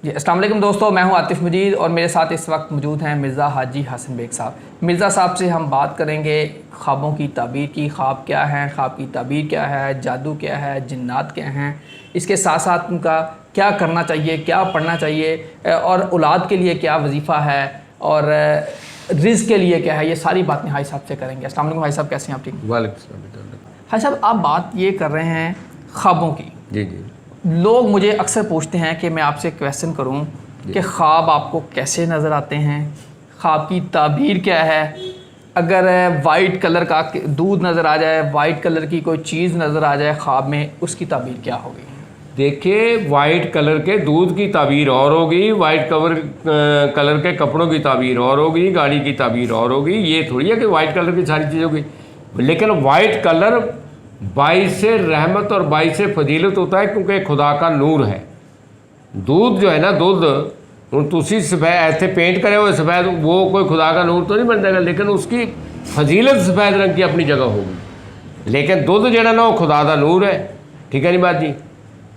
जी अस्सलाम वालेकुम दोस्तों, मैं हूं आतिफ मजीद और मेरे साथ इस वक्त मौजूद हैं मिर्ज़ा हाजी हसन बेग साहब। मिर्ज़ा साहब से हम बात करेंगे ख्वाबों की ताबीर की। ख्वाब क्या हैं, ख्वाब की ताबीर क्या है, जादू क्या है, जिन्नात क्या हैं, इसके साथ साथ उनका क्या करना चाहिए, क्या पढ़ना चाहिए और औलाद के लिए क्या वजीफ़ा है और रिज़्क़ के लिए क्या है, ये सारी बातें हाई साहब से करेंगे। अस्सलाम वालेकुम हाई साहब, कैसे हैं आप? ठीक। वालेकुम सलाम। हाई साहब, आप बात ये कर रहे हैं ख्वाबों की। जी जी। लोग मुझे अक्सर पूछते हैं कि मैं आपसे क्वेश्चन करूं कि ख्वाब आपको कैसे नज़र आते हैं, ख्वाब की ताबीर क्या है। अगर वाइट कलर का दूध नज़र आ जाए, वाइट कलर की कोई चीज़ नज़र आ जाए ख्वाब में, उसकी ताबीर क्या होगी? देखिए, वाइट कलर के दूध की ताबीर और होगी, वाइट कलर के कपड़ों की ताबीर और होगी, गाड़ी की ताबीर और होगी। ये थोड़ी है कि वाइट कलर की सारी चीज़ों की। लेकिन वाइट कलर बाइस रहमत और बाइस फजीलत होता है, क्योंकि खुदा का नूर है। दूध जो है ना, दूध हूँ तुसी सफ़ैद ऐसे पेंट करे हुए सफ़ैद, वो कोई खुदा का नूर तो नहीं बन जाएगा, लेकिन उसकी फजीलत सफ़ैद रंग की अपनी जगह होगी। लेकिन दूध जो है ना, वो खुदा का नूर है। ठीक है नहीं बात जी?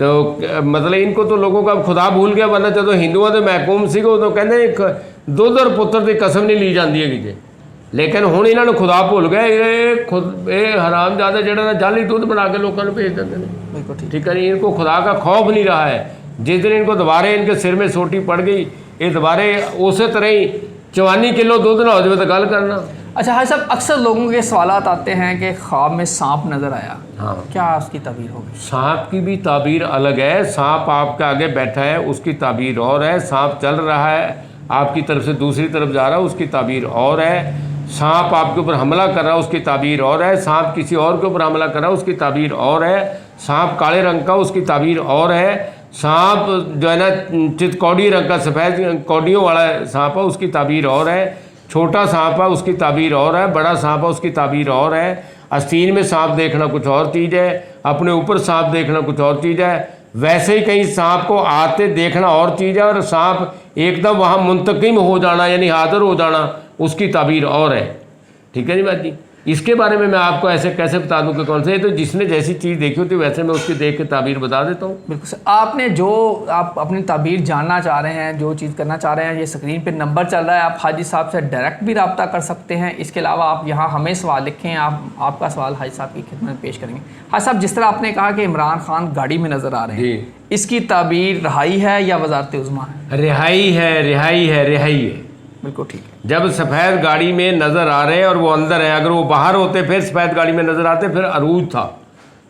तो मतलब इनको तो लोगों का खुदा भूल गया, वरना जो हिंदुओं के महकूम सी तो कहते दूध और पुत्र की कसम नहीं ली जाती है किसी। लेकिन हुण इन्होंने खुदा भूल गए। ये हराम ज़्यादा जड़ा ना जाली दूध बना के लोगों को भेज देते हैं। बिल्कुल ठीक है नहीं, इनको खुदा का खौफ नहीं रहा है। जिस दिन इनको दोबारे इनके सिर में सोटी पड़ गई, ये दोबारे उसी तरह ही 54 किलो दूध ना हो जाए तो गल करना। अच्छा हाई साहब, अक्सर लोगों के सवालात आते हैं कि ख्वाब में सांप नज़र आया, हाँ, क्या उसकी ताबीर होगी? सांप की भी ताबीर अलग है। सांप आपके आगे बैठा है, उसकी ताबीर और है। सांप चल रहा है, आपकी तरफ से दूसरी तरफ जा रहा है, उसकी ताबीर और है। सांप आपके ऊपर हमला कर रहा है, उसकी ताबीर और है। सांप किसी और के ऊपर हमला कर रहा है, उसकी ताबीर और है। सांप काले रंग का, उसकी ताबीर और है। सांप जो है ना चितकौड़ी रंग का, सफ़ेद कौड़ियों वाला सांप है, उसकी ताबीर और है। छोटा सांप है, उसकी ताबीर और है। बड़ा सांप है, उसकी ताबीर और है। आस्तीन में सांप देखना कुछ और चीज़ है, अपने ऊपर सांप देखना कुछ और चीज़ है। वैसे ही कहीं सांप को आते देखना और चीज़ है, और सांप एकदम वहाँ मुंतकिम हो जाना यानी हाजिर हो जाना, उसकी ताबीर और है। ठीक है जी बात जी? इसके बारे में मैं आपको ऐसे कैसे बता दूं कि कौन से, तो जिसने जैसी चीज़ देखी होती है वैसे मैं उसकी देख के ताबीर बता देता हूँ। बिल्कुल सर, आपने जो आप अपनी ताबीर जानना चाह रहे हैं, जो चीज़ करना चाह रहे हैं, ये स्क्रीन पे नंबर चल रहा है, आप हाजी साहब से डायरेक्ट भी रब्ता कर सकते हैं। इसके अलावा आप यहाँ हमें सवाल लिखें, आपका सवाल हाजी साहब की खिदमत में पेश करेंगे। हाजी साहब, जिस तरह आपने कहा कि इमरान खान गाड़ी में नज़र आ रहे हैं, इसकी ताबीर रिहाई है या वजारत उज़्मा है? रिहाई है, रिहाई है, रिहाई है। बिल्कुल ठीक है। जब सफ़ेद गाड़ी में नज़र आ रहे हैं और वो अंदर है, अगर वो बाहर होते फिर सफ़ेद गाड़ी में नज़र आते, फिर अरूज था।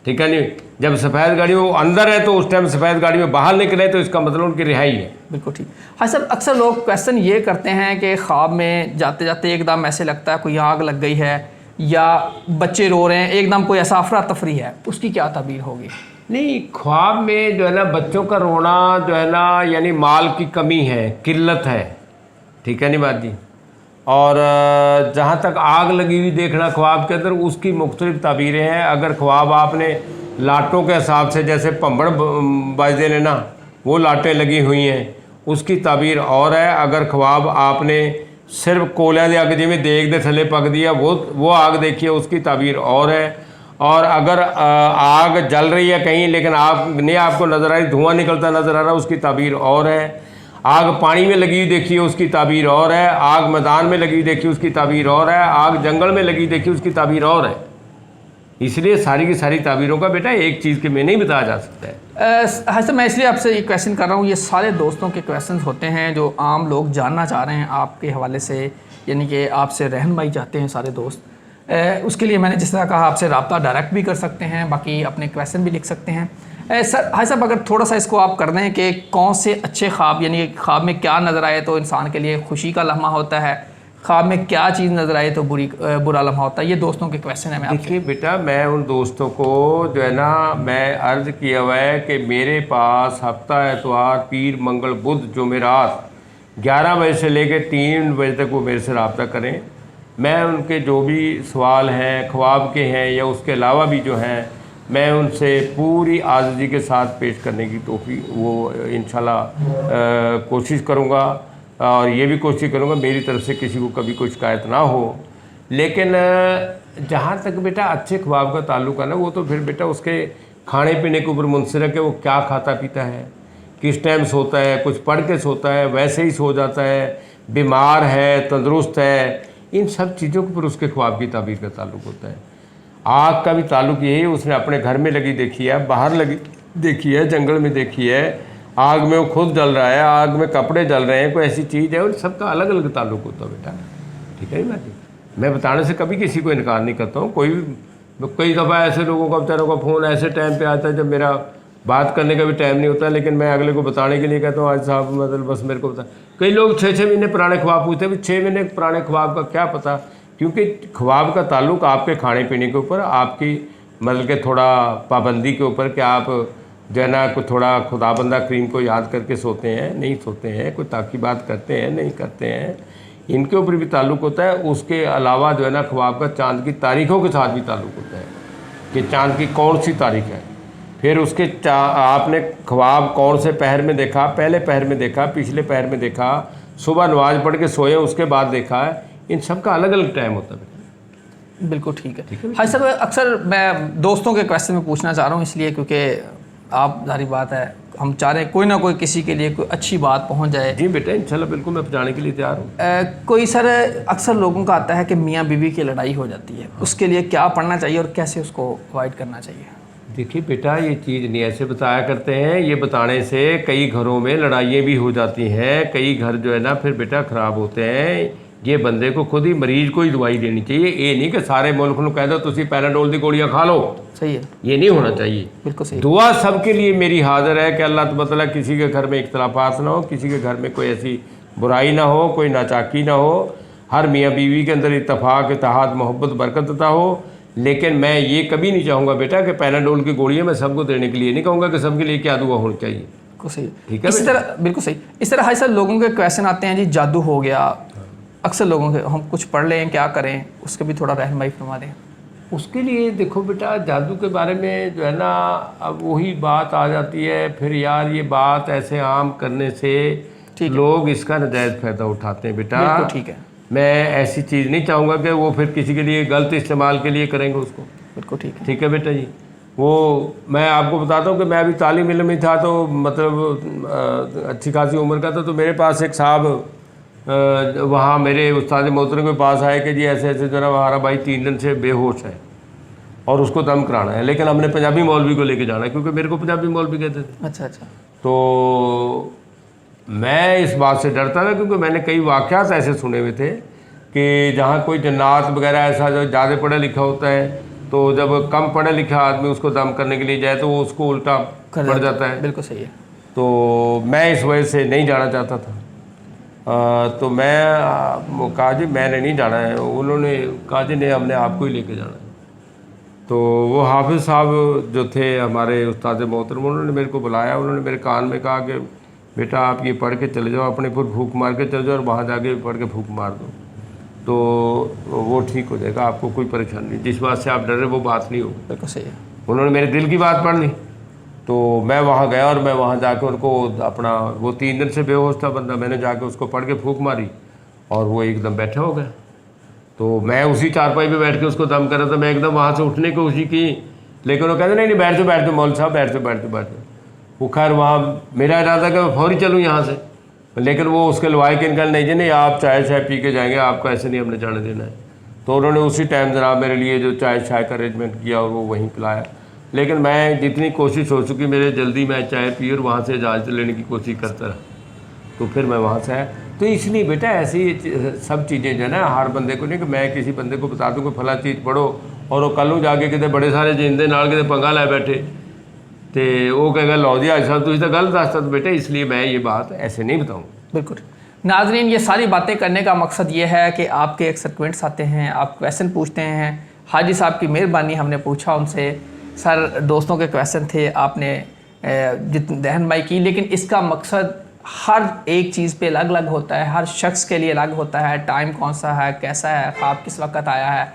ठीक है नहीं? जब सफ़ेद गाड़ी वो अंदर है तो उस टाइम सफ़ेद गाड़ी में बाहर निकले, तो इसका मतलब उनकी रिहाई है। बिल्कुल ठीक। हाँ सर, अक्सर लोग क्वेश्चन ये करते हैं कि ख्वाब में जाते जाते एकदम ऐसे लगता है कोई आग लग गई है या बच्चे रो रहे हैं, एकदम कोई ऐसा अफरा तफरी है, उसकी क्या ताबीर होगी? नहीं, ख्वाब में जो है ना बच्चों का रोना जो है ना, यानी माल की कमी है, किल्लत है। ठीक है नहीं बात जी? और जहाँ तक आग लगी हुई देखना ख्वाब के अंदर, उसकी मुख्तलिफ ताबीरें हैं। अगर ख्वाब आपने लाटों के हिसाब से, जैसे भंबड़ बाजदे ने ना, वो लाटें लगी हुई हैं, उसकी ताबीर और है। अगर ख्वाब आपने सिर्फ कोलियां दी अग जिमें देग दे थले पक दिया, वो आग देखी है, उसकी ताबीर और है। और अगर आग जल रही है कहीं लेकिन आग नहीं आपको नज़र आ रही, धुआं निकलता नज़र आ रहा है, उसकी ताबीर और है। आग पानी में लगी हुई देखी है, उसकी ताबीर और है। आग मैदान में लगी हुई देखी, उसकी ताबीर और है। आग जंगल में लगी देखी, उसकी ताबीर और है। इसलिए सारी की सारी ताबीरों का बेटा एक चीज़ के में नहीं बताया जा सकता है। हाँ सर, मैं इसलिए आपसे ये क्वेश्चन कर रहा हूँ, ये सारे दोस्तों के क्वेश्चन होते हैं जो आम लोग जानना चाह रहे हैं आपके हवाले से, यानी कि आपसे रहनुमाई चाहते हैं सारे दोस्त। उसके लिए मैंने जिस तरह कहा, आपसे रब्ता डायरेक्ट भी कर सकते हैं, बाकी अपने क्वेश्चन भी लिख सकते हैं। सर हाई साहब, अगर थोड़ा सा इसको आप कर दें कि कौन से अच्छे ख्वाब, यानी ख्वाब में क्या नज़र आए तो इंसान के लिए खुशी का लम्हा होता है, ख्वाब में क्या चीज़ नज़र आए तो बुरा लम्हा होता है, ये दोस्तों के क्वेश्चन है। देखिए बेटा, मैं उन दोस्तों को जो है ना, मैं अर्ज़ किया हुआ है कि मेरे पास हफ्ता एतवार पीर मंगल बुध जुमेरात 11 बजे से लेकर 3 बजे तक वो मेरे से रब्ता करें। मैं उनके जो भी सवाल हैं ख्वाब के हैं या उसके अलावा भी जो हैं, मैं उनसे पूरी आज़जी के साथ पेश करने की तौफीक वो इंशाल्लाह कोशिश करूँगा, और ये भी कोशिश करूँगा मेरी तरफ से किसी को कभी कोई शिकायत ना हो। लेकिन जहाँ तक बेटा अच्छे ख्वाब का ताल्लुक़ है ना, वो तो फिर बेटा उसके खाने पीने के ऊपर मुनसरक है, वो क्या खाता पीता है, किस टाइम सोता है, कुछ पढ़ के सोता है, वैसे ही सो जाता है, बीमार है, तंदुरुस्त है, इन सब चीज़ों के ऊपर उसके ख्वाब की ताबीर का ताल्लुक होता है। आग का भी ताल्लुक यही है, उसने अपने घर में लगी देखी है, बाहर लगी देखी है, जंगल में देखी है, आग में वो खुद जल रहा है, आग में कपड़े जल रहे हैं, कोई ऐसी चीज़ है, और सबका अलग अलग ताल्लुक होता है बेटा। ठीक है ना जी, मैं बताने से कभी किसी को इनकार नहीं करता हूँ। कई दफ़ा ऐसे लोगों का बेचारों का फ़ोन ऐसे टाइम पे आता है जब मेरा बात करने का भी टाइम नहीं होता, लेकिन मैं अगले को बताने के लिए कहता हूँ आज साहब मतलब बस मेरे को बता। कई लोग 6-6 महीने पुराने ख्वाब पूछते हैं, 6 महीने पुराने ख्वाब का क्या पता, क्योंकि ख्वाब का ताल्लुक आपके खाने पीने के ऊपर, आपकी मतलब के थोड़ा पाबंदी के ऊपर, कि आप जो है ना कुछ थोड़ा खुदाबंदा करीम को याद करके सोते हैं, नहीं सोते हैं, कोई ताकी बात करते हैं, नहीं करते हैं, इनके ऊपर भी ताल्लुक होता है। उसके अलावा जो है ना ख्वाब का चाँद की तारीखों के साथ भी ताल्लुक होता है कि चाँद की कौन सी तारीख है, फिर उसके आपने ख्वाब कौन से पहर में देखा, पहले पहर में देखा, पिछले पहर में देखा, सुबह नमाज पढ़ के सोए उसके बाद देखा है, इन सब का अलग अलग टाइम होता है। बिल्कुल ठीक है। हाँ सर, अक्सर मैं दोस्तों के क्वेश्चन में पूछना चाह रहा हूँ इसलिए क्योंकि आप जारी बात है, हम चाह रहे हैं कोई ना कोई किसी के लिए कोई अच्छी बात पहुंच जाए। जी बेटा इंशाल्लाह बिल्कुल मैं पहुंचाने के लिए तैयार हूँ। कोई सर अक्सर लोगों का आता है कि मियाँ बीवी की लड़ाई हो जाती है, उसके लिए क्या पढ़ना चाहिए और कैसे उसको अवॉइड करना चाहिए? देखिए बेटा, ये चीज़ नहीं ऐसे बताया करते हैं, ये बताने से कई घरों में लड़ाइयाँ भी हो जाती हैं, कई घर जो है ना फिर बेटा ख़राब होते हैं। ये बंदे को खुद ही मरीज को ही दवाई देनी चाहिए, ये नहीं कि सारे मुल्क को कह दो तुसी पैराडोल की गोलियां खा लो। सही है, ये नहीं होना चाहिए। बिल्कुल सही। दुआ सबके लिए मेरी हाजिर है कि अल्लाह तआला किसी के घर में इख्तलाफात ना हो, किसी के घर में कोई ऐसी बुराई ना हो, कोई नाचाकी ना हो, हर मियाँ बीवी के अंदर इत्तफाक, इत्तेहाद, मोहब्बत, बरकत अता हो। लेकिन मैं ये कभी नहीं चाहूँगा बेटा कि पैराडोल की गोलियाँ मैं सबको देने के लिए नहीं कहूँगा कि सबके लिए क्या दुआ होनी चाहिए। बिल्कुल सही, ठीक है इसी तरह बिल्कुल सही। इस तरह हाई सर लोगों के क्वेश्चन आते हैं जी, जादू हो गया, अक्सर लोगों के हम कुछ पढ़ लें क्या करें, उसके भी थोड़ा रहनुमाई फरमा दें। उसके लिए देखो बेटा, जादू के बारे में जो है ना अब वही बात आ जाती है फिर यार, ये बात ऐसे आम करने से लोग इसका नाजायज़ फ़ायदा उठाते हैं बेटा। बिल्कुल ठीक है, मैं ऐसी चीज़ नहीं चाहूँगा कि वो फिर किसी के लिए गलत इस्तेमाल के लिए करेंगे उसको। बिल्कुल ठीक है, ठीक है बेटा जी। वो मैं आपको बताता हूँ कि मैं अभी तालीम इल्म में था, तो मतलब अच्छी खासी उम्र का था, तो मेरे पास एक साहब वहाँ मेरे उस्ताद मोहतरम के पास आए कि जी ऐसे ऐसे जो है हमारा भाई 3 दिन से बेहोश है और उसको दम कराना है, लेकिन हमने पंजाबी मौलवी को लेके जाना है क्योंकि मेरे को पंजाबी मौलवी कहते थे। अच्छा अच्छा। तो मैं इस बात से डरता था क्योंकि मैंने कई वाक़यात ऐसे सुने हुए थे कि जहाँ कोई जन्नात वगैरह ऐसा जो ज़्यादा पढ़ा लिखा होता है, तो जब कम पढ़ा लिखा आदमी उसको दम करने के लिए जाए तो वो उसको उल्टा पड़ जाता है। बिल्कुल सही है। तो मैं इस वजह से नहीं जाना चाहता था। तो मैं कहा जी मैंने नहीं जाना है, उन्होंने कहा जी नहीं हमने आपको ही लेके जाना है। तो वो हाफिज़ साहब जो थे हमारे उस्ताद मोहतरम, उन्होंने मेरे को बुलाया, उन्होंने मेरे कान में कहा कि बेटा आप ये पढ़ के चले जाओ, अपने पर फूंक मार के चले जाओ और वहाँ जाके पढ़ के फूंक मार दो तो वो ठीक हो जाएगा, आपको कोई परेशानी नहीं, जिस बात से आप डर रहे वो बात नहीं होगी। बिल्कुल सही है। उन्होंने मेरे दिल की बात पढ़ ली, तो मैं वहाँ गया और मैं वहाँ जाके उनको अपना, वो 3 दिन से बेहोश था बंदा, मैंने जाके उसको पढ़ के फूंक मारी और वो एकदम बैठा हो गया। तो मैं उसी चारपाई पे बैठ के उसको दम कर रहा था, मैं एकदम वहाँ से उठने की कोशिश की, लेकिन वो कहते नहीं बैठ जाओ मौलवी साहब बैठ जाओ। वो खैर वहाँ मेरा इरादा कि मैं फौरी चलूँ यहाँ से, लेकिन वो उसके लवाए के निकल नहीं जी नहीं आप चाय पी के जाएंगे, आपको ऐसे नहीं हमने जाने देना है। तो उन्होंने उसी टाइम जनाब मेरे लिए जो चाय का अरेंजमेंट किया और वो वहीं पिलाया। लेकिन मैं जितनी कोशिश हो चुकी मेरे, जल्दी मैं चाय पी और वहाँ से इजाज़त लेने की कोशिश करता रहा, तो फिर मैं वहाँ से आया। तो इसलिए बेटा ऐसी सब चीज़ें जो है ना, हर बंदे को नहीं कि मैं किसी बंदे को बता दूँ कि फला चीज़ पढ़ो और वो कल जाके कितने बड़े सारे जिंदे नाल कितने पंगा लै बैठे तो वो कहेगा लो जी आज साहब तुझे तो गलत दसता। तो बेटा इसलिए मैं ये बात ऐसे नहीं बताऊँ। बिल्कुल नाज़रीन, ये सारी बातें करने का मकसद ये है कि आपके अक्सर कमेंट्स आते हैं, आप क्वेश्चन पूछते हैं, हाजी साहब की मेहरबानी हमने पूछा उनसे, सर दोस्तों के क्वेश्चन थे, आपने जितनी रहनुमाई की, लेकिन इसका मकसद हर एक चीज़ पे अलग अलग होता है, हर शख्स के लिए अलग होता है, टाइम कौन सा है, कैसा है, ख्वाब किस वक्त आया है,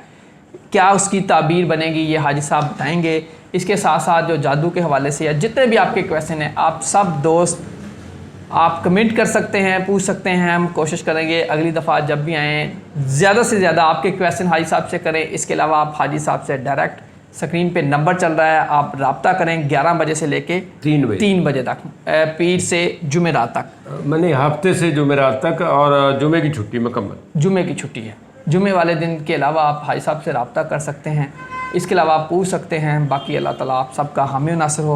क्या उसकी ताबीर बनेगी, ये हाजी साहब बताएंगे। इसके साथ साथ जो जादू के हवाले से या जितने भी आपके क्वेश्चन हैं, आप सब दोस्त आप कमेंट कर सकते हैं, पूछ सकते हैं, हम कोशिश करेंगे अगली दफ़ा जब भी आएँ ज़्यादा से ज़्यादा आपके क्वेश्चन हाजी साहब से करें। इसके अलावा आप हाजी साहब से डायरेक्ट स्क्रीन पे नंबर चल रहा है, आप रब्ता करें 11 बजे से लेके 3 बजे तक, पीर से जुमेरात तक, मैंने हफ्ते से जुमेरात तक, और जुमे की छुट्टी मुकम्मल। जुमे की छुट्टी है। जुमे वाले दिन के अलावा आप भाई साहब से रब्ता कर सकते हैं। इसके अलावा आप पूछ सकते हैं। बाकी अल्लाह ताला आप सबका हामी नासिर हो।